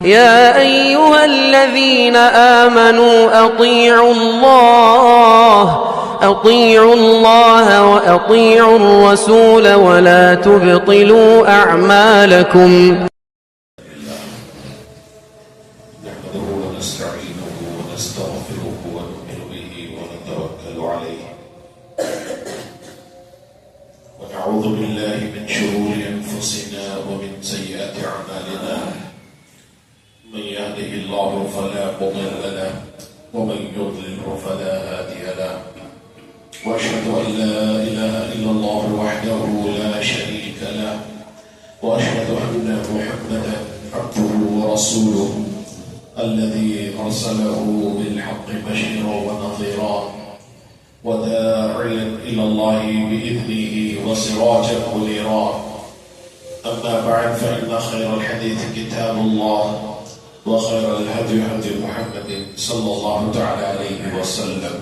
يا أيها الذين آمنوا أطيعوا الله وأطيعوا الرسول ولا تبطلوا أعمالكم. نحمده ونستعينه ونستغفره ونؤمن به ونتوكل عليه ونعوذ بالله من شرور أنفسنا ومن سيئات أعمالنا. من يهده الله فلا مضل له ومن يضلل فلا هادي له. وأشهد أن لا إله إلا الله وحده لا شريك له وأشهد أن محمدا عبده ورسوله الذي أرسله بالحق بشيرا ونظيرا وداعيا إلى الله بإذنه وسراجا منيرا. أما بعد فإن خير الحديث كتاب الله وخير الهدي هدي محمد صلى الله تعالى عليه وسلم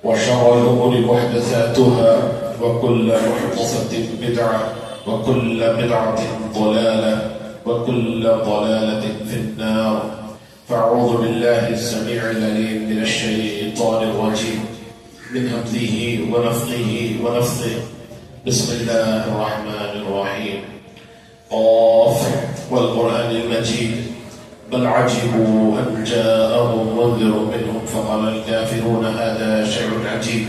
وشر الأمور محدثاتها وكل محدثة بدعة وكل بدعة ضلالة وكل ضلالة في النار. فأعوذ بالله السميع العليم من الشيطان الرجيم من همزه ونفخه ونفثه. بسم الله الرحمن الرحيم. قاف والقرآن المجيد. بل عجبوا أن جاءهم منذر منهم فقال الكافرون هذا شيء عجيب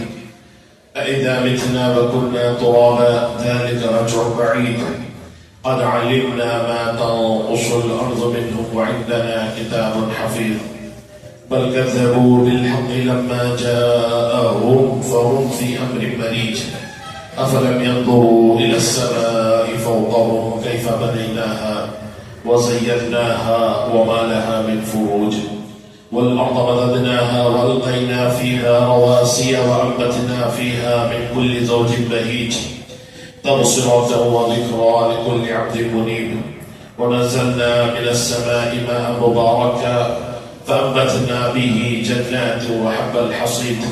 أإذا متنا وكنا ترابا ذلك رجع بعيد قد علمنا ما تنقص الأرض منهم وعندنا كتاب حفيظ بل كذبوا بالحق لما جاءهم فهم في أمر مريج أفلم ينظروا إلى السماء فوقهم كيف بنيناها وزيناها وما لها من فروج والأرض مددناها وألقينا فيها رواسي وأنبتنا فيها من كل زوج بهيج تبصرة وذكرى لكل عبد منيب ونزلنا من السماء ماء مباركا فأنبتنا به جنات وحب الحصيد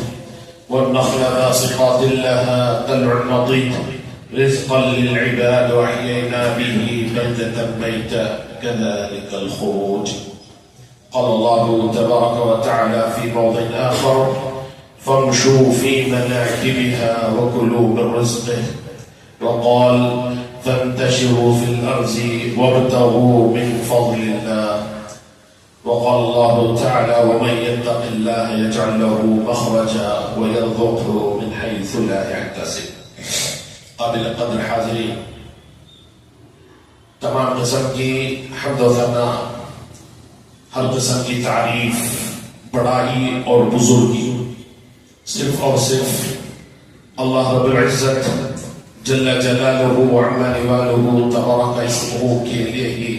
والنخل باسقات لها طلع نضيد رزقا للعباد وأحيينا به بلدة ميتا كذلك الخروج. قال الله تبارك وتعالى في موضع آخر فامشوا في مناكبها وكلوا من رزقه وقال فانتشروا في الأرض وابتغوا من فضل الله. وقال الله تعالى ومن يتق الله يجعل له مخرجا ويرزقه من حيث لا يحتسب. قابل قدر حاضرین، تمام قسم کی حمد و ثنا، ہر قسم کی تعریف، بڑائی اور بزرگی صرف اور صرف اللہ رب العزت جل جلالہ وعظم جلالہ تبارک اسمہ کے لیے ہی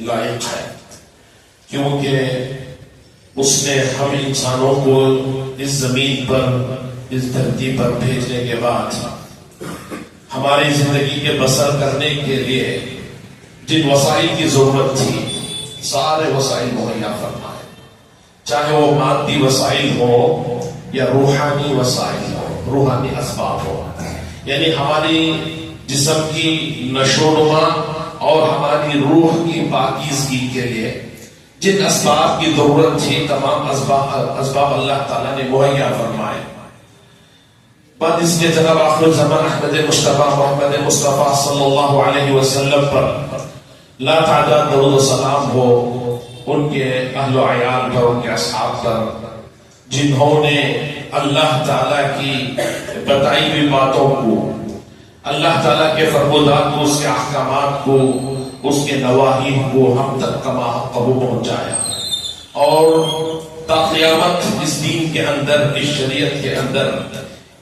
لائق ہے، کیونکہ اس نے ہم انسانوں کو اس زمین پر، اس دھرتی پر بھیجنے کے بعد ہماری زندگی کے بسر کرنے کے لیے جن وسائل کی ضرورت تھی سارے وسائل مہیا فرمائے، چاہے وہ مادی وسائل ہو یا روحانی وسائل ہو، روحانی اسباب ہو، یعنی ہماری جسم کی نشو و نما اور ہماری روح کی پاکیزگی کے لیے جن اسباب کی ضرورت تھی تمام اسباب اللہ تعالیٰ نے مہیا فرمائے۔ بعد اس کے جناب آخر زمان احمد مصطفیٰ محمد مصطفیٰ صلی اللہ علیہ وسلم پر لا تعداد درود و سلام ہو، ان کے اہل و عیال پر، ان کے اصحاب پر، جنہوں نے اللہ تعالیٰ کی بتائی ہوئی باتوں کو، اللہ تعالیٰ کے فرمودات کو، اس کے احکامات کو، اس کے نواہی کو ہم تک کما حق پہنچایا، اور تا قیامت اس دین کے اندر، اس شریعت کے اندر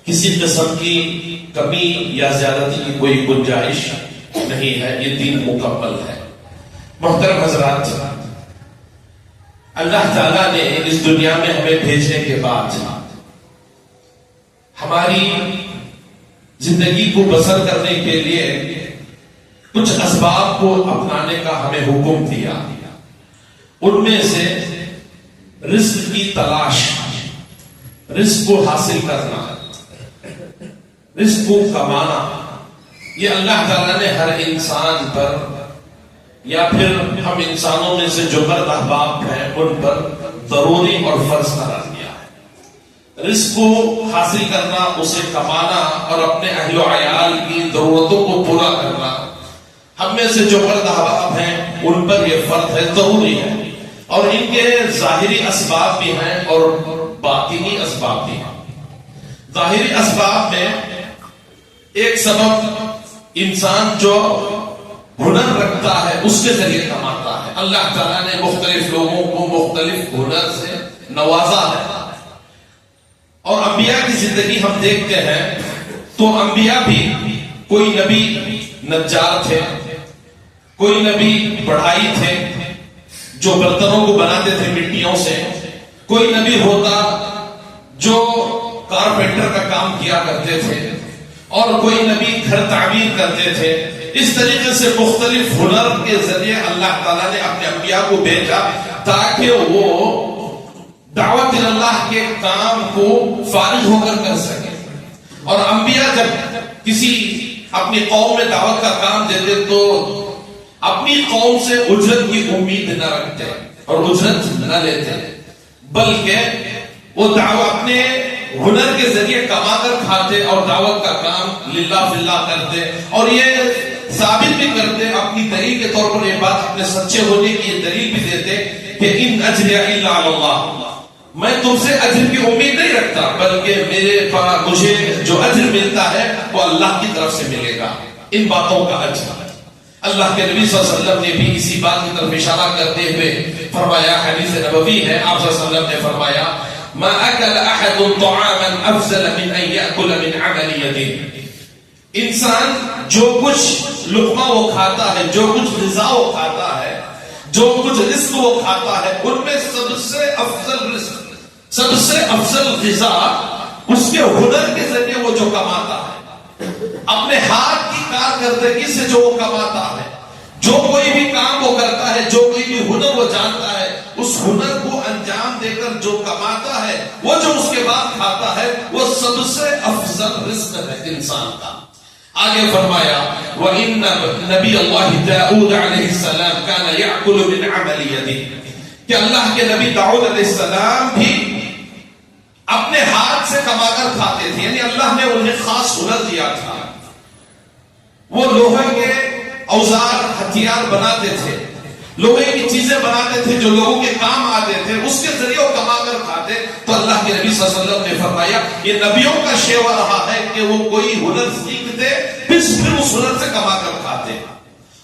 کسی قسم کی کمی یا زیادتی کی کوئی گنجائش نہیں ہے، یہ دین مکمل ہے۔ محترم حضرات، اللہ تعالیٰ نے اس دنیا میں ہمیں بھیجنے کے بعد ہماری زندگی کو بسر کرنے کے لیے کچھ اسباب کو اپنانے کا ہمیں حکم دیا۔ ان میں سے رزق کی تلاش، رزق کو حاصل کرنا، رزق کو کمانا، یہ اللہ تعالیٰ نے ہر انسان پر یا پھر ہم انسانوں میں سے جو مرد احباب ہیں ان پر ضروری اور فرض قرار دیا ہے. رزق کو حاصل کرنا، اسے کمانا اور اپنے اہل و عیال کی ضرورتوں کو پورا کرنا ہم میں سے جو مرد احباب ہیں ان پر یہ فرض ہے، ضروری ہے. اور ان کے ظاہری اسباب بھی ہیں اور باطنی اسباب بھی ہیں. ظاہری اسباب میں ایک سبب انسان جو ہنر رکھتا ہے اس کے ذریعے کماتا ہے. اللہ تعالیٰ نے مختلف لوگوں کو مختلف ہنر سے نوازا ہے. اور انبیاء کی زندگی ہم دیکھتے ہیں تو انبیاء بھی، کوئی نبی نجار تھے، کوئی نبی بڑھائی تھے جو برتنوں کو بناتے تھے مٹیوں سے، کوئی نبی ہوتا جو کارپینٹر کا کام کیا کرتے تھے، اور کوئی نبی گھر تعمیر کرتے تھے. اس طریقے سے مختلف ہنر کے ذریعے اللہ تعالیٰ نے اپنے انبیاء کو بھیجا تاکہ وہ دعوت اللہ کے کام کو فارغ ہو کر کر سکے. اور انبیاء جب کسی اپنی قوم میں دعوت کا کام دیتے تو اپنی قوم سے اجرت کی امید نہ رکھتے اور اجرت نہ لیتے، بلکہ وہ دعوت اپنے ہنر کے ذریعے کما کر کھاتے اور دعوت کا کام للہ فی اللہ کرتے. اور یہ ثابت بھی کرتے، اپنی دلیل کے طور پر یہ بات اپنے سچے ہونے کی یہ دلیل بھی دیتے کہ ان اجر الا علی اللہ، میں تم سے اجر کی امید نہیں رکھتا بلکہ میرے پاس مجھے جو اجر ملتا ہے وہ اللہ کی طرف سے ملے گا. ان باتوں کا اجر اللہ کے نبی صلی اللہ علیہ وسلم نے بھی اسی بات کی طرف اشارہ کرتے ہوئے فرمایا، حدیث نبوی ہے، آپ صلی اللہ علیہ وسلم نے فرمایا ما اکل احد طعاما افضل من ان یاکل من عمل یده. انسان جو کچھ لقمہ وہ کھاتا ہے، جو کچھ غذا وہ کھاتا ہے، جو کچھ رزق وہ کھاتا ہے، ان میں سب سے افضل رزق، سب سے افضل غذا اس کے ہنر کے ذریعے وہ جو کماتا ہے، اپنے ہاتھ کی کارکردگی سے جو وہ کماتا ہے. جو کوئی بھی کام وہ کرتا ہے، جو کوئی بھی ہنر وہ جانتا ہے، اس ہنر کو انجام دے کر جو کماتا ہے، وہ جو اس کے بعد کھاتا ہے، وہ سب سے افضل رزق ہے انسان کا. آگے فرمایا وَإِنَّ نبی اللہ داؤد علیہ السلام كَانَ يَأْكُلُ مِنْ عَمَلِ يَدِهِ، کہ اللہ کے نبی داؤد علیہ السلام بھی اپنے ہاتھ سے کما کر کھاتے تھے. یعنی اللہ نے انہیں خاص ہنر دیا تھا. وہ لوہے کے اوزار ہتھیار بناتے تھے، لوہے کی چیزیں بناتے تھے جو لوگوں کے کام آتے تھے، اس کے ذریعے وہ کما کر کھاتے. تو اللہ کے نبی صلی اللہ علیہ وسلم نے فرمایا یہ نبیوں کا شیوا رہا ہے کہ وہ کوئی ہنر سیکھتے پھر اس ہنر سے کما کر کھاتے.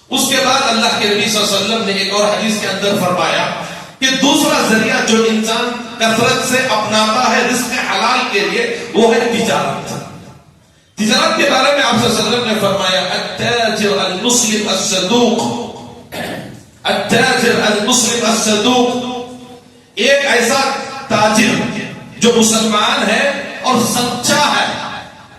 اس کے بعد اللہ کے نبی صلی اللہ علیہ وسلم نے ایک اور حدیث کے اندر فرمایا کہ دوسرا ذریعہ جو انسان کثرت سے اپناتا ہے رزق حلال کے لیے وہ ہے تجارت. تجارت کے بارے میں آپ صلی اللہ علیہ وسلم نے فرمایا التاجر المسلم الصدوق، التاجر المسلم الصدوق، ایک ایسا تاجر جو مسلمان ہے اور سچا ہے،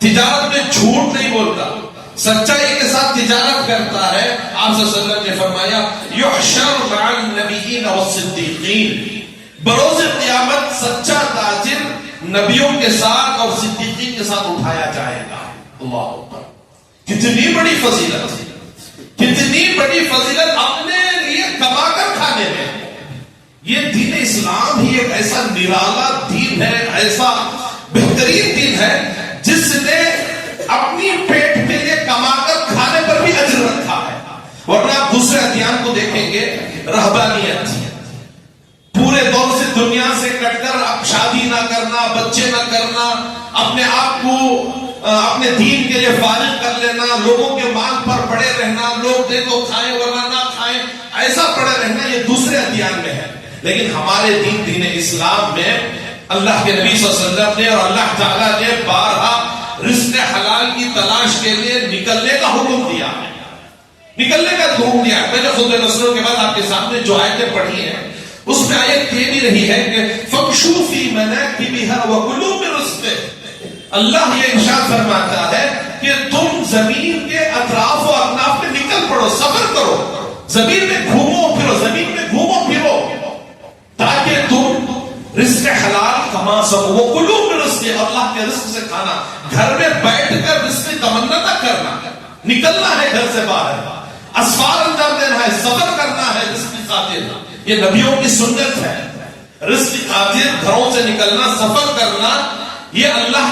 تجارت میں جھوٹ نہیں بولتا، سچائی کے ساتھ تجارت کرتا ہے. آپ صلی اللہ علیہ وسلم نے فرمایا یحشر مع النبیین والصدیقین، بروز قیامت سچا تاجر نبیوں کے ساتھ اور صدیقین کے ساتھ اٹھایا جائے گا. اللہ اکبر، کتنی بڑی فضیلت، کتنی بڑی فضیلت اپنے لیے کما کر کھانے میں. یہ دین اسلام ہی ایک ایسا نرالا دین ہے، ایسا بہترین دین ہے جس نے اپنی پیٹ کے لیے کما کر کھانے پر بھی اجر رکھا ہے. ورنہ آپ دوسرے ادیان کو دیکھیں گے، رہبانیت، پورے دور سے دنیا سے کٹ کر اب شادی نہ کرنا، بچے نہ کرنا، اپنے آپ کو اپنے دین کے لیے فارغ کر لینا، لوگوں کے مال پر پڑے رہنا، لوگ دے تو کھائیں ورنہ نہ کھائیں، ایسا پڑے رہنا، یہ دوسرے ادیان میں ہے. لیکن ہمارے دین اسلام میں اللہ کے نبی صلی اللہ علیہ وسلم نے اور اللہ تعالیٰ نے بارہا رزق حلال کی تلاش کے لیے نکلنے کا حکم دیا ہے، نکلنے کا حکم دیا ہے. میں نے خطبہ نصرت کے بعد آپ کے سامنے جو آیتیں پڑھی ہیں اس میں آیت یہ بھی رہی ہے کہ فَامْشُوا فِي مَنَاكِبِهَا وَكُلُوا مِن رِزْقِهِ. اللہ یہ ارشاد فرماتا ہے کہ تم زمین کے اطراف و اکناف میں نکل پڑو، سفر کرو، زمین میں گھومو پھرو، زمین میں گھومو پھرو تاکہ تم رزق حلال کما سکو. وَكُلُوا مِن رِزْقِهِ، اللہ کے رزق سے کھانا. گھر میں بیٹھ کر رزق کی تمنا نہ کرنا، نکلنا ہے گھر سے باہر، اسفار انجام دینا ہے، سفر رزق خاطر، یہ نبیوں کی سنت ہے. رزق خاطر گھروں سے نکلنا، سفر کرنا، یہ اللہ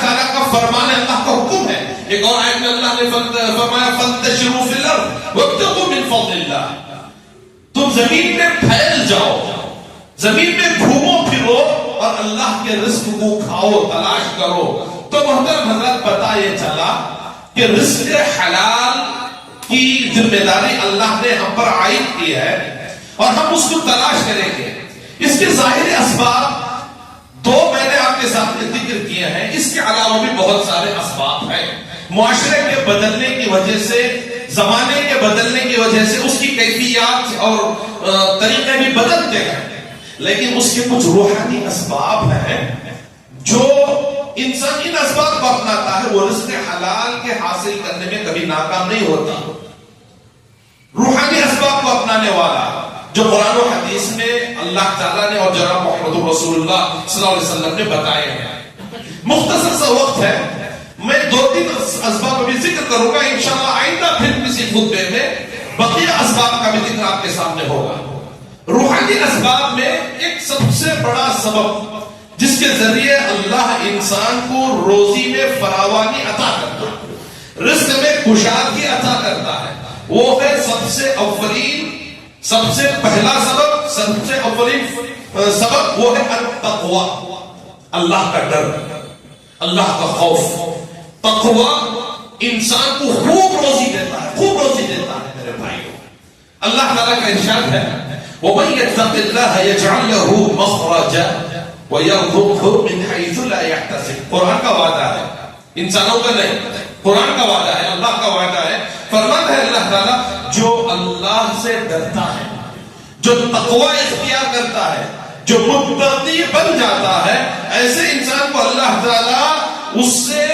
تعالیٰ کا فرمان ہے، اللہ کا حکم ہے. ایک اور آیت میں اللہ نے فرمایا فانتشروا فی الارض وابتغوا من فضل اللہ. تم زمین میں پھیل جاؤ، زمین میں گھومو پھرو اور اللہ کے رزق کو کھاؤ، تلاش کرو. تو محترم حضرات، پتہ یہ چلا کہ رزق حلال کی ذمہ داری اللہ نے ہم پر عائد کی ہے اور ہم اس کو تلاش کریں گے. اس کے ظاہری اسباب دو میں نے آپ کے سامنے ذکر کیے ہیں، اس کے علاوہ بھی بہت سارے اسباب ہیں. معاشرے کے بدلنے کی وجہ سے، زمانے کے بدلنے کی وجہ سے اس کی کیفیات اور طریقے بھی بدلتے ہیں، لیکن اس کے کچھ روحانی اسباب ہیں جو انسان ان اسباب کو اپناتا ہے وہ رزق حلال کے حاصل کرنے میں کبھی ناکام نہیں ہوتا. روحانی اسباب کو اپنانے والا جو قرآن و حدیث میں اللہ تعالیٰ نے اور جناب محمد رسول اللہ صلی اللہ علیہ وسلم نے بتائے ہیں. مختصر سا وقت ہے، میں 2-3 اسباب ابھی ذکر کروں گا، انشاءاللہ آئندہ پھر کسی خطبے میں بقیہ اسباب کا بھی ذکر آپ کے سامنے ہوگا. روحانی اسباب میں ایک سب سے بڑا سبب جس کے ذریعے اللہ انسان کو روزی میں فراوانی عطا کرتا ہے، رزق میں کشادگی عطا کرتا ہے، وہ ہے سب سے پہلا سبب، سب سے اولین سبب وہ ہے التقوی، اللہ کا ڈر، اللہ کا خوف. تقوی انسان کو خوب روزی دیتا ہے، خوب روزی دیتا ہے میرے بھائیوں. اللہ تعالیٰ کا ارشاد ہے وَمَن يَتَّقِ اللَّهَ يَجْعَلْ لَهُ مَخْرَجًا وَيَرْزُقْهُ مِنْ حَيْثُ لَا يَحْتَسِبُ. قرآن کا وعدہ ہے، انسانوں کا نہیں، قرآن کا وعدہ ہے، اللہ کا وعدہ ہے. فرماتا ہے اللہ تعالیٰ جو اللہ سے ڈرتا ہے، جو تقوی اختیار کرتا ہے، جو متقی بن جاتا ہے، ایسے انسان کو اللہ تعالیٰ اس سے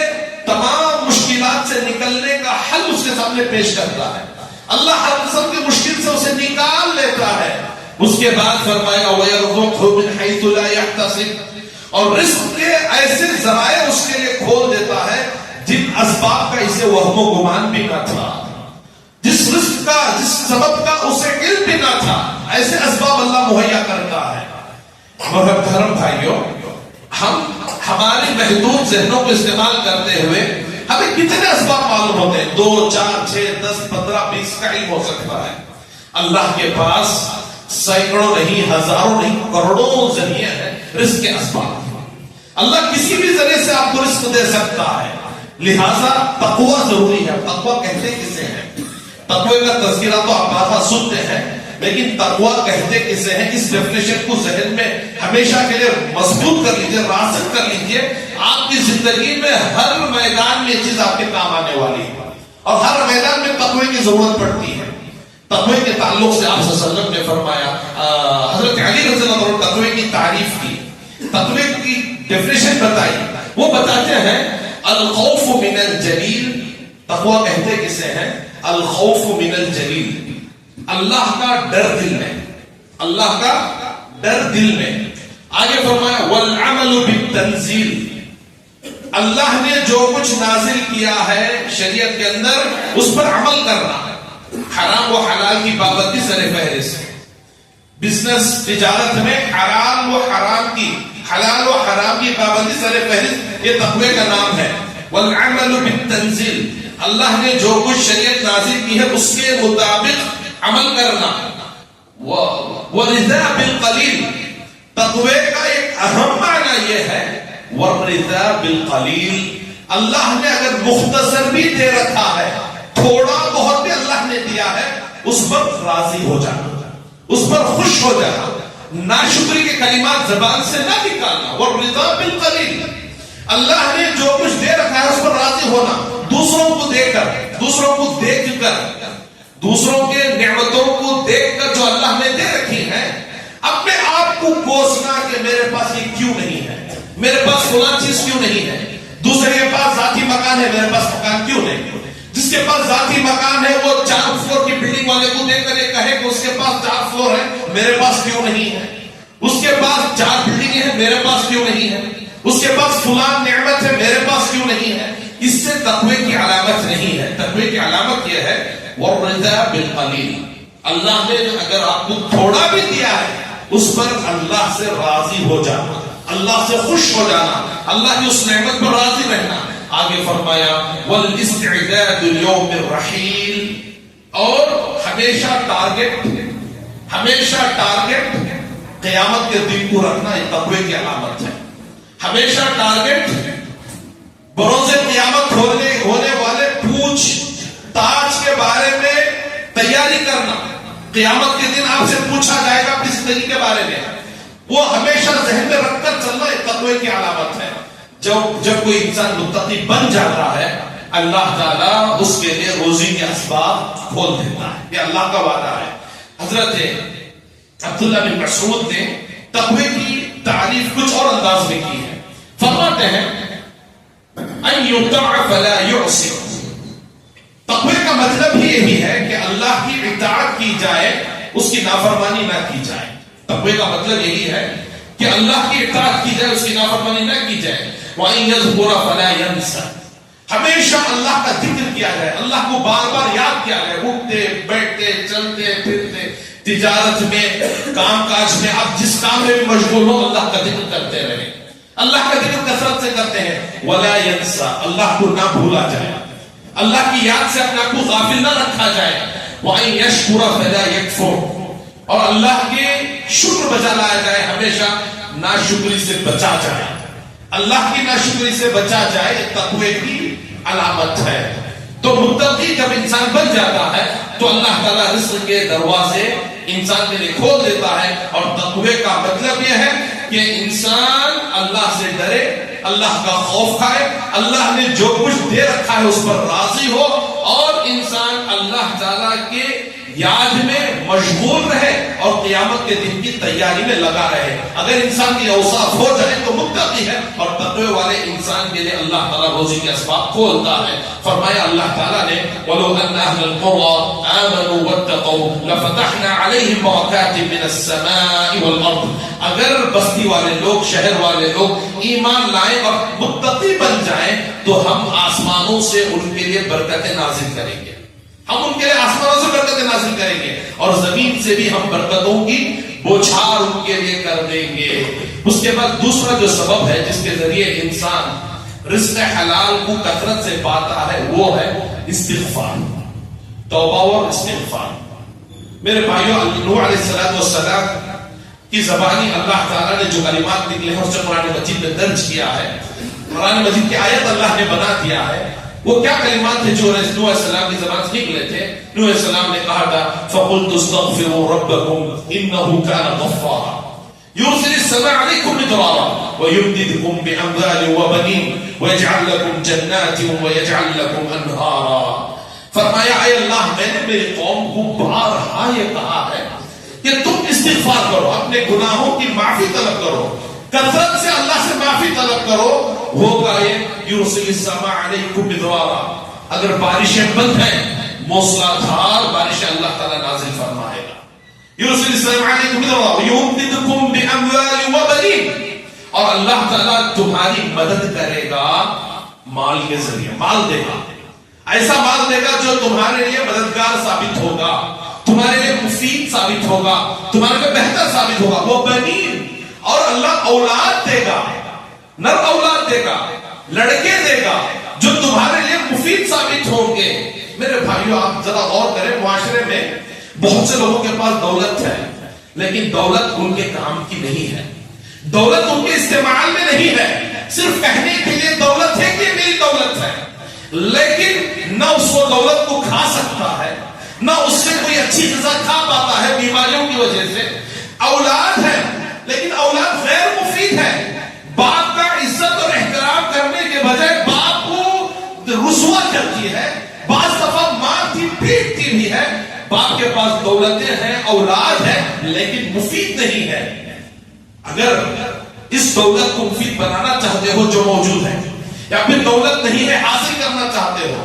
تمام مشکلات سے نکلنے کا حل اس کے سامنے پیش کرتا ہے. اللہ ہر قسم کی مشکل سے اسے نکال لیتا ہے. اس کے بعد فرمایا وَيَرْزُقْهُ مِنْ حَيْثُ لَا يَحْتَسِبُ، اور رزق کے ایسے ذرائع اس کے لیے کھول دیتا ہے جن اسباب کا اسے وہم و گمان بھی نہ تھا، جس رزق کا، جس سبب کا اسے علم بھی نہ تھا، ایسے اسباب اللہ مہیا کرتا ہے. محترم بھائیوں، ہم ہماری محدود ذہنوں کو استعمال کرتے ہوئے ہمیں کتنے اسباب معلوم ہوتے ہیں؟ 2 4 6 10 15 20 کا علم ہو سکتا ہے. اللہ کے پاس سینکڑوں نہیں، ہزاروں نہیں، کروڑوں ذریعے ہیں رزق کے اسباب. اللہ کسی بھی ذریعے سے آپ کو رزق دے سکتا ہے، لہذا تقوی ضروری ہے. تقوی کہتے کسے ہیں؟ تقوی کا تذکرہ تو آپ بار بار سنتے ہیں، لیکن تقوی کہتے کسے ہیں؟ اس ڈیفینیشن کو ذہن میں ہمیشہ کے لیے مضبوط کر لیجیے، راسخ کر لیجیے. آپ کی زندگی میں ہر میدان میں یہ چیز آپ کے کام آنے والی ہے اور ہر میدان میں تقوی کی ضرورت پڑتی ہے. تقوی کے تعلق سے آپ صلی اللہ علیہ وسلم نے فرمایا، حضرت علی رضی اللہ عنہ تقوی کی تعریف کی، تقوی کی ڈیفینیشن بتائی. وہ بتاتے ہیں الخوف من الجلیل. تقوی کہتے کسے ہیں؟ الخوف من الجلیل، اللہ کا ڈر دل میں، اللہ کا ڈر دل میں. آگے فرمایا والعمل بالتنزیل، اللہ نے جو کچھ نازل کیا ہے شریعت کے اندر اس پر عمل کرنا. حرام و حلال کی پابندی سر فہرست، بزنس تجارت میں حلال و حرام کی، حلال و حرام کی پابندی سر فہرست، یہ تقوی کا نام ہے. والعمل بالتنزیل، اللہ نے جو کچھ شریعت نازل کی ہے اس کے مطابق عمل کرنا. والرضا بالقلیل، تقوی کا ایک اہم معنی یہ ہے والرضا بالقلیل، اللہ نے اگر مختصر بھی دے رکھا ہے، تھوڑا بہت بھی اللہ نے دیا ہے، اس پر راضی ہو جانا، اس پر خوش ہو جانا، ناشکری کے کلمات زبان سے نہ نکالنا. والرضا بالقلیل، اللہ نے جو کچھ دے رکھا ہے اس پر راضی ہونا، دوسروں کو دے کر، دوسروں کو دیکھ کر، دوسروں کے نعمتوں کو دیکھ کر جو اللہ نے دے رکھی ہے، اپنے آپ کو کوسنا کہ میرے پاس یہ کیوں نہیں ہے، میرے پاس فلاں چیز کیوں نہیں ہے. دوسرے کے پاس ذاتی مکان ہے، میرے پاس مکان کیوں نہیں. جس کے پاس ذاتی مکان ہے وہ 4 فلور کی بلڈنگ والے کو دیکھ کر یہ کہے کہ اس کے پاس 4 فلور ہے، میرے پاس کیوں نہیں ہے. اس کے پاس 4 بلڈنگیں ہیں، میرے پاس کیوں نہیں ہے. اس کے پاس فلان نعمت ہے، میرے پاس کیوں نہیں ہے. اس سے تقوی کی علامت نہیں ہے. تقوی کی علامت یہ ہے والرضا بالقلیل، اللہ نے اگر آپ کو تھوڑا بھی دیا ہے اس پر اللہ سے راضی ہو جانا، اللہ سے خوش ہو جانا، اللہ کی اس نعمت پر راضی رہنا۔ آگے فرمایا والاستعداد لیوم الرحیل، اور ہمیشہ ٹارگٹ قیامت کے دن کو رکھنا یہ تقوی کی علامت ہے۔ ہمیشہ ٹارگٹ بروز قیامت ہونے والے پوچھ تاج کے بارے میں تیاری کرنا۔ قیامت کے دن آپ سے پوچھا جائے گا اپنی زندگی کے بارے میں، وہ ہمیشہ ذہن میں رکھ کر چلنا ایک تقوی کی علامت ہے۔ جب کوئی انسان متقی بن جاتا ہے اللہ تعالیٰ اس کے لیے روزی کے اسباب کھول دیتا ہے، یہ اللہ کا وعدہ ہے۔ حضرت عبداللہ بن مسعود نے تقوی کی تعریف کچھ اور انداز میں کی ہے، فرماتے ہیں ان یطاع فلا یعصی، تقوی کا مطلب ہی یہی ہے کہ اللہ کی اطاعت کی جائے، اس کی نافرمانی نہ کی جائے۔ تقوی کا مطلب یہی ہے کہ اللہ کی اطاعت کی جائے، اس کی نافرمانی نہ کی جائے۔ وَإِن يَذْكُرَ فَلَا يَنْسَ، ہمیشہ اللہ کا ذکر کیا جائے، اللہ کو بار بار یاد کیا جائے، اٹھتے بیٹھتے چلتے پھرتے تجارت میں کام کاج میں آپ جس کام میں بھی مشغول ہو اللہ کا ذکر کرتے رہیں، اللہ کا ذکر کثرت سے کرتے ہیں۔ وَلَا يَنْسَ، اللہ کو نہ بھولا جائے، اللہ کی یاد سے اپنے آپ کو غافل نہ رکھا جائے۔ وَإِن يَشْكُرَ فَلَا يَكْفُرُ، اور اللہ کے شکر بجا لایا جائے، ہمیشہ ناشکری سے بچا جائے، اللہ کی ناشکری سے بچا جائے، تقوی کی علامت ہے۔ تو متقی جب انسان بن جاتا ہے تو اللہ تعالیٰ رزق کے دروازے انسان کے لیے کھول دیتا ہے، اور تقوی کا مطلب یہ ہے کہ انسان اللہ سے ڈرے، اللہ کا خوف کھائے، اللہ نے جو کچھ دے رکھا ہے اس پر راضی ہو، اور انسان اللہ تعالیٰ کے یاد میں مشغول رہے اور قیامت کے دن کی تیاری میں لگا رہے۔ اگر انسان کی اوصاف ہو جائے تو متقی ہے، اور تقوی والے انسان کے لیے اللہ تعالیٰ روزی کے اسباب کھولتا ہے۔ فرمایا اللہ تعالیٰ نے وَلَوْ أَنَّ أَهْلَ الْقُرَىٰ آمَنُوا وَاتَّقَوْا لَفَتَحْنَا عَلَيْهِمْ بَرَكَاتٍ مِّنَ السَّمَاءِ وَالْأَرْضِ، اگر بستی والے لوگ، شہر والے لوگ ایمان لائیں اور متقی بن جائیں تو ہم آسمانوں سے ان کے لیے برکتیں نازل کریں گے، ہم ان کے لیے آسمانوں سے برکتیں نازل کریں گے، اور زمین سے بھی ہم برکتوں کی بوچھار ان کے لیے کر دیں گے۔ اس کے بعد دوسرا جو سبب ہے جس کے ذریعے انسان رزق حلال کو کثرت سے پاتا ہے وہ ہے استغفار، توبہ اور استغفار۔ میرے بھائیوں، نوح علیہ السلام کی زبانی اللہ تعالیٰ نے جو کلمات نکلے ہیں اسے قرآن مجید میں درج کیا ہے، قرآن مجید کی آیت اللہ نے بنا دیا ہے۔ وہ کیا کلمات تھے جو نوح علیہ السلام کی زبان سے نکلے تھے؟ نوح علیہ السلام نے کہا تھا فَقُلْتُ اسْتَغْفِرُوا رَبَّكُمْ إِنَّهُ كَانَ غَفَّارًا يُرْسِلِ السَّمَاءَ عَلَيْكُمْ مِدْرَارًا وَيُمْدِدْكُمْ بِأَمْوَالٍ وَبَنِينَ وَيَجْعَلْ لَكُمْ جَنَّاتٍ وَيَجْعَلْ لَكُمْ أَنْهَارًا۔ فرمایا اے اللہ، میں نے میری قوم کو بارہا یہ کہا ہے کہ تم استغفار کرو، اپنے گناہوں کی معافی طلب کرو، کثرت سے اللہ سے معافی طلب کرو، ہوگا یہ یرسل السماء علیکم مدرارا، اگر بارشیں بند ہیں موسلا دھار بارشیں اللہ تعالیٰ نازل فرمائے گا۔ یرسل السماء علیکم مدرارا ویمددکم باموال وبنین، اور اللہ تعالیٰ تمہاری مدد کرے گا مال کے ذریعے، مال دے گا، ایسا مال دے گا جو تمہارے لیے مددگار ثابت ہوگا، تمہارے لیے مفید ثابت ہوگا، تمہارے لیے بہتر ثابت ہوگا۔ وہ بنین، اور اللہ اولاد دے گا، نر اولاد دے گا، لڑکے دے گا جو تمہارے لیے مفید ثابت ہوں گے۔ میرے بھائیوں، آپ ذرا غور کریں، معاشرے میں بہت سے لوگوں کے پاس دولت ہے لیکن دولت ان کے کام کی نہیں ہے، دولت ان کے استعمال میں نہیں ہے، صرف کہنے کے لیے دولت ہے کہ میری دولت ہے، لیکن نہ اس کو دولت کو کھا سکتا ہے، نہ اس سے کوئی اچھی غذا کھا پاتا ہے بیماریوں کی وجہ سے۔ اولاد ہے لیکن اولاد غیر مفید ہے، باپ کا عزت اور احترام کرنے کے بجائے باپ کو رسوا کرتی ہے، بعض دفعہ مارتی پیٹتی بھی ہے۔ باپ کے پاس دولتیں ہیں، اولاد ہے لیکن مفید نہیں ہے۔ اگر اس دولت کو مفید بنانا چاہتے ہو جو موجود ہے، یا پھر دولت نہیں ہے حاصل کرنا چاہتے ہو،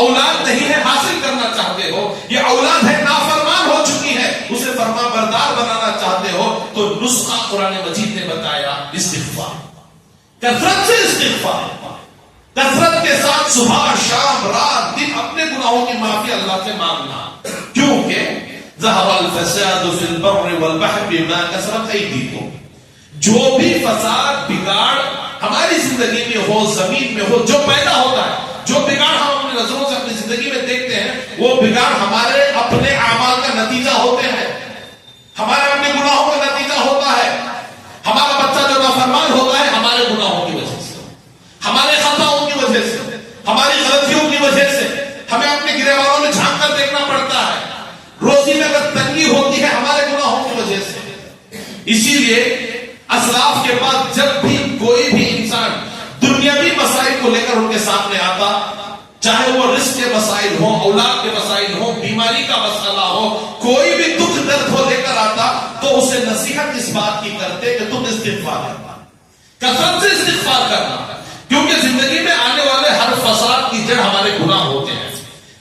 اولاد نہیں ہے حاصل کرنا چاہتے ہو، یہ اولاد ہے نافرمان ہو چکی ہے، اسے فرما بردار بنانا چاہتے ہو، تو نسخہ قرآن مجید نے بتایا استغفار، کثرت سے استغفار، کثرت کے ساتھ صبح شام رات دن اپنے گناہوں کی معافی اللہ سے مانگنا، کیونکہ ظہر الفساد فی البر والبحر بما کسبت ایدیکم. جو بھی فساد بگاڑ ہماری زندگی میں ہو، زمین میں ہو، جو پیدا ہوتا ہے، جو بگاڑ ہم اپنی نظروں سے اپنی زندگی میں دیکھتے ہیں، وہ بگاڑ ہمارے اپنے اعمال کا نتیجہ ہوتے ہیں، ہمارے اپنے گناہوں کا نتیجہ ہوتا ہے. ہمارا بچہ جو نافرمان ہوتا ہے ہمارے گناہوں کی وجہ سے، ہمارے خطاؤں کی وجہ سے، ہماری غلطیوں کی وجہ سے. ہمیں اپنے گریبانوں میں جھانک کر دیکھنا پڑتا ہے. روزی میں اگر تنگی ہوتی ہے ہمارے گناہوں کی وجہ سے. اسی لیے اسلاف کے بعد جب بھی کوئی بھی انسان دنیاوی مسائل کو لے کر ان کے سامنے آتا، چاہے وہ رزق کے مسائل ہوں، اولاد کے مسائل ہوں، بیماری کا مسئلہ ہو، کوئی بھی دکھ درد ہو لے کر آتا، تو اسے نصیحت اس بات کی کرتے کہ تم استغفار کرنا، کثرت سے استغفار کرنا. کیونکہ زندگی میں آنے والے ہر فساد کی جڑ ہمارے گناہ ہوتے ہیں،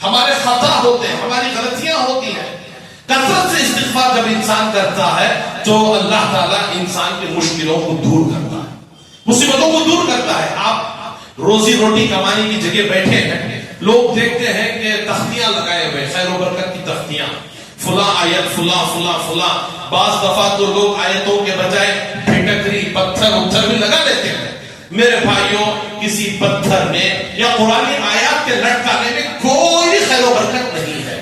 ہمارے خطا ہوتے ہیں، ہماری غلطیاں ہوتی ہیں. کثرت سے استغفار جب انسان کرتا ہے تو اللہ تعالیٰ انسان کی مشکلوں کو دور کرتا ہے، مصیبتوں کو دور کرتا ہے. آپ روزی روٹی کمانے کی جگہ بیٹھے ہیں، لوگ دیکھتے ہیں کہ تختیاں لگائے ہوئے، خیر و برکت کی تختیاں، فلاں آیت، فلاں فلاں فلاں. بعض دفعہ تو لوگ آیتوں کے بجائے پھٹکری، پتھر اتھر بھی لگا دیتے ہیں. میرے بھائیوں، کسی پتھر میں یا قرآنی آیات کے لٹکانے میں کوئی خیر و برکت نہیں ہے.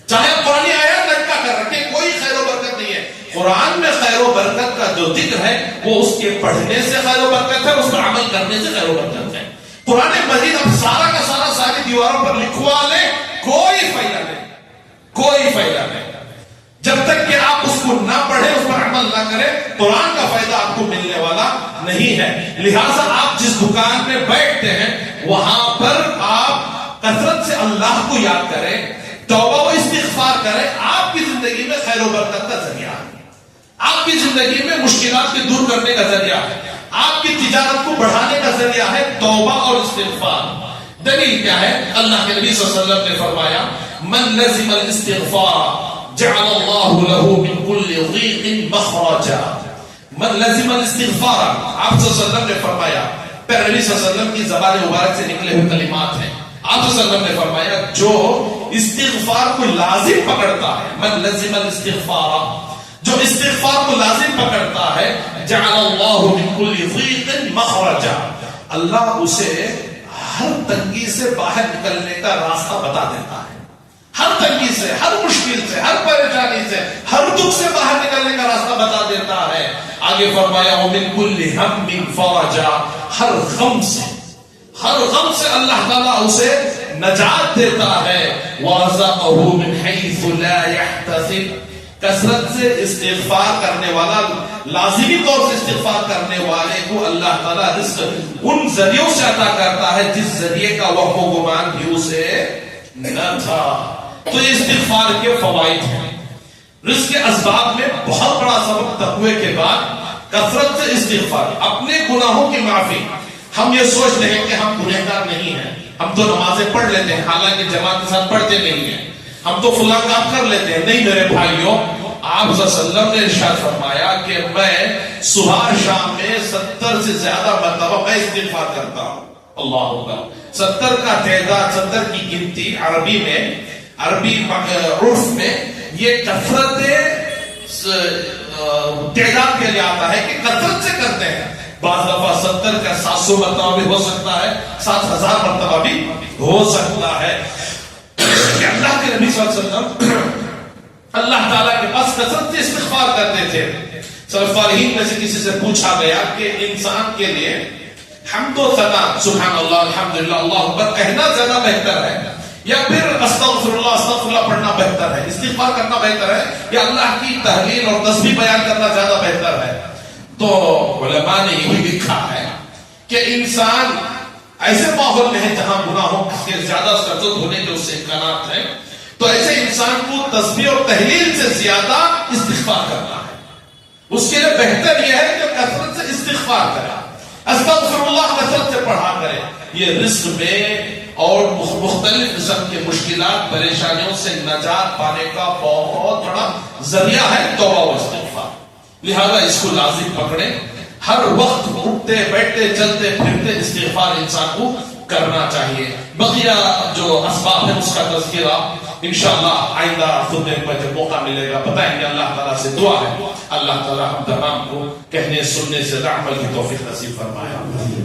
چاہے قرآنی آیات لٹکا کر رکھے، کوئی خیر و برکت نہیں ہے. قرآن میں خیر و برکت کا جو ذکر ہے وہ اس کے پڑھنے سے خیر و برکت ہے، اس پر عمل کرنے سے خیر و برکت ہے. قرآن مجید اب سارا کا سارا ساری دیواروں پر لکھوا لے، کوئی فائدہ نہیں، کوئی فائدہ نہیں. جب تک کہ آپ اس کو نہ پڑھیں، اس پر عمل نہ کریں، قرآن کا فائدہ آپ کو ملنے والا نہیں ہے. لہٰذا آپ جس دکان میں بیٹھتے ہیں وہاں پر آپ کثرت سے اللہ کو یاد کریں، توبہ و استغفار کریں. آپ کی زندگی میں خیر و برکت کا ذریعہ ہے، آپ کی زندگی میں مشکلات کو دور کرنے کا ذریعہ ہے، آپ کی تجارت کو بڑھانے کا ذریعہ ہے توبہ اور استغفار. دلیل کیا ہے؟ اللہ کے نبی صلی اللہ علیہ وسلم نے فرمایا، من لزم الاستغفار جعل اللہ له من كل ضيق مخرجا. من لزم الاستغفار، آپ صلی اللہ علیہ وسلم نے فرمایا، پھر نبی صلی اللہ علیہ وسلم کی زبان مبارک سے نکلے ہوئے کلمات ہیں. آپ صلی اللہ علیہ وسلم نے فرمایا جو استغفار کو لازم پکڑتا ہے، من لزم الاستغفار، جو استغفار کو لازم پکڑتا ہے، جعل اللہ من كل ضيق مخرجا، اللہ اسے ہر تنگی سے باہر نکلنے کا راستہ بتا دیتا ہے. ہر تنگی سے، ہر مشکل سے، ہر پریشانی سے، ہر دکھ سے باہر نکلنے کا راستہ بتا دیتا ہے. آگے فرمایا وَمِن كُلِّ هَمٍّ فَرَجًا، ہر غم سے اللہ تعالیٰ اسے نجات دیتا ہے. وَرَزَقَهُ مِنْ حَيْثُ لَا يَحْتَسِبُ، کثرت سے استغفار کرنے والا، لازمی طور سے استغفار کرنے والے کو اللہ تعالیٰ رزق ان ذریعوں سے عطا کرتا ہے جس ذریعے کا وہم و گمان بھی اسے نہ تھا. تو یہ استغفار کے فوائد ہیں. رزق کے اسباب میں بہت بڑا سبب تقوی کے بعد کثرت سے استغفار، اپنے گناہوں کی معافی. ہم یہ سوچتے ہیں کہ ہم گنہگار نہیں ہیں، ہم تو نمازیں پڑھ لیتے ہیں، حالانکہ جماعت کے ساتھ پڑھتے نہیں ہیں، ہم تو فلاں کام کر لیتے ہیں. نہیں میرے بھائیوں، آپ صلی اللہ علیہ وسلم نے ارشاد فرمایا کہ میں صبح شام میں 70 سے زیادہ مرتبہ میں استغفار کرتا ہوں. اللہ اکبر. 70 کا تعداد، 70 کی گنتی عربی میں، عربی عرف میں یہ کثرت تعداد کے لیے آتا ہے کہ کثرت سے کرتے ہیں. بعض دفعہ 70 کا 700 مرتبہ بھی ہو سکتا ہے، 7000 مرتبہ بھی ہو سکتا ہے. کہ اللہ کے نبی صلی اللہ علیہ وسلم اللہ تعالیٰ کے پاس کثرت سے استغفار کرتے تھے. سلف صالحین میں سے کسی سے پوچھا گیا کہ انسان کے لیے حمد و ثنا، سبحان اللہ، الحمدللہ، اللہ اکبر کہنا زیادہ بہتر ہے یا پھر استغفر اللہ پڑھنا بہتر ہے، استغفار کرنا بہتر ہے، یا اللہ کی تحلیل اور تسبیح بیان کرنا زیادہ بہتر ہے؟ تو علماء نے یہ بھی لکھا ہے کہ انسان ایسے ماحول میں ہے جہاں گناہوں کے زیادہ سرزد ہونے کے اس سے امکانات ہیں، تو ایسے انسان کو تسبیح اور تحلیل سے زیادہ استغفار کرنا ہے. اس کے لیے بہتر یہ ہے کہ کثرت سے استغفار کرے، استغفر اللہ کثرت سے پڑھا کرے. یہ رزق میں اور مختلف قسم کے مشکلات، پریشانیوں سے نجات پانے کا بہت بڑا ذریعہ ہے توبہ و استغفار. لہذا اس کو لازم پکڑیں، ہر وقت اٹھتے بیٹھتے چلتے پھرتے استغفار انسان کو کرنا چاہیے. بقیہ جو اسباب ہیں اس کا تذکرہ انشاءاللہ آئندہ خطبے میں جب موقع ملے گا بتائیں گے. اللہ تعالیٰ سے دعا ہے اللہ تعالیٰ ہم تمام کو کہنے سننے سے عمل کی توفیق نصیب فرمائے.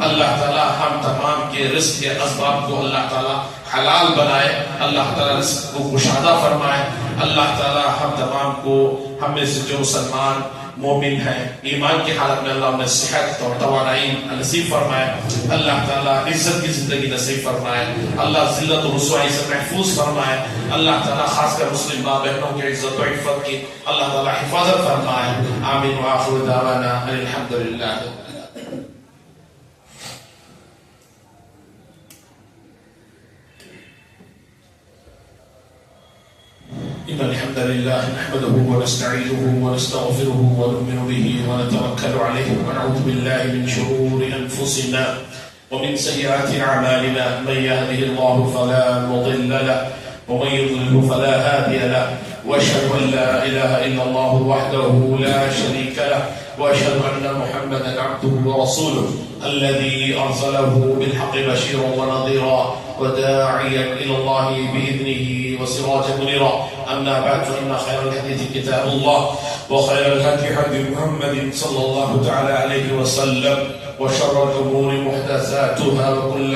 اللہ تعالیٰ ہم تمام کے رزق کے اسباب کو اللہ تعالیٰ حلال بنائے. اللہ تعالیٰ رزق کو کشادہ فرمائے. اللہ تعالیٰ ہم تمام کو ہم میں سے جو مسلمان مومن ہیں ایمان کی حالت میں اللہ انہیں صحت اور توانائی نصیب فرمائے. اللہ تعالیٰ عزت کی زندگی نصیب فرمائے. اللہ ذلت و رسوائی سے محفوظ فرمائے. اللہ تعالیٰ خاص کر مسلم ماں بہنوں کی عزت و عفت کی اللہ تعالیٰ حفاظت فرمائے. آمین وآخر دعوانا الحمدللہ. إن الحمد لله نحمده ونستعينه ونستغفره ونؤمن به ونتوكل عليه ونعوذ بالله من شرور أنفسنا ومن سيئات أعمالنا. من يهده الله فلا مضل له ومن يضلل فلا هادي له. وأشهد أن لا إله إلا الله وحده لا شريك له وأشهد أن محمدا عبده ورسوله الذي أرسله بالحق بشيرا ونظيرا وداعيا إلى الله بإذنه وسراجا منيرا. أما بعد فإن خير الحديث كتاب الله وخير الهدي هدي محمد صلى الله تعالى عليه وسلم وشر الأمور محدثاتها وكل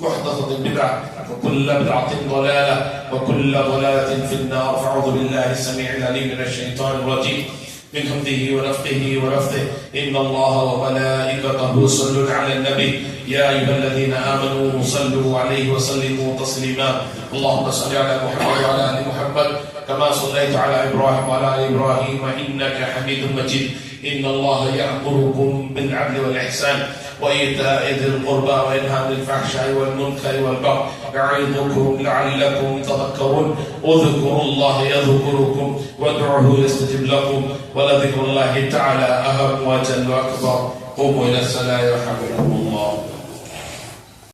محدثة بدعة وكل بدعة ضلالة وكل ضلالة في النار. فأعوذ بالله السميع العليم من الشيطان الرجيم من همزه ونفخه ونفثه. إن الله وملائكته يصلون على النبي يا أيها الذين آمنوا صلوا عليه وسلموا تسليما. اللهم صل على محمد وعلى آل محمد كما صليت على إبراهيم وعلى آل إبراهيم إنك حميد مجيد. إن الله يأمركم بالعدل والإحسان وإيتاء ذي القربى وينهى عن الفحشاء والمنكر والبغي يعظكم لعلكم تذكرون. اذكروا الله يذكركم وادعوه يستجب لكم ولذكر الله تعالى أهم وجل وأكبر. قوموا إلى الصلاة يرحمكم الله.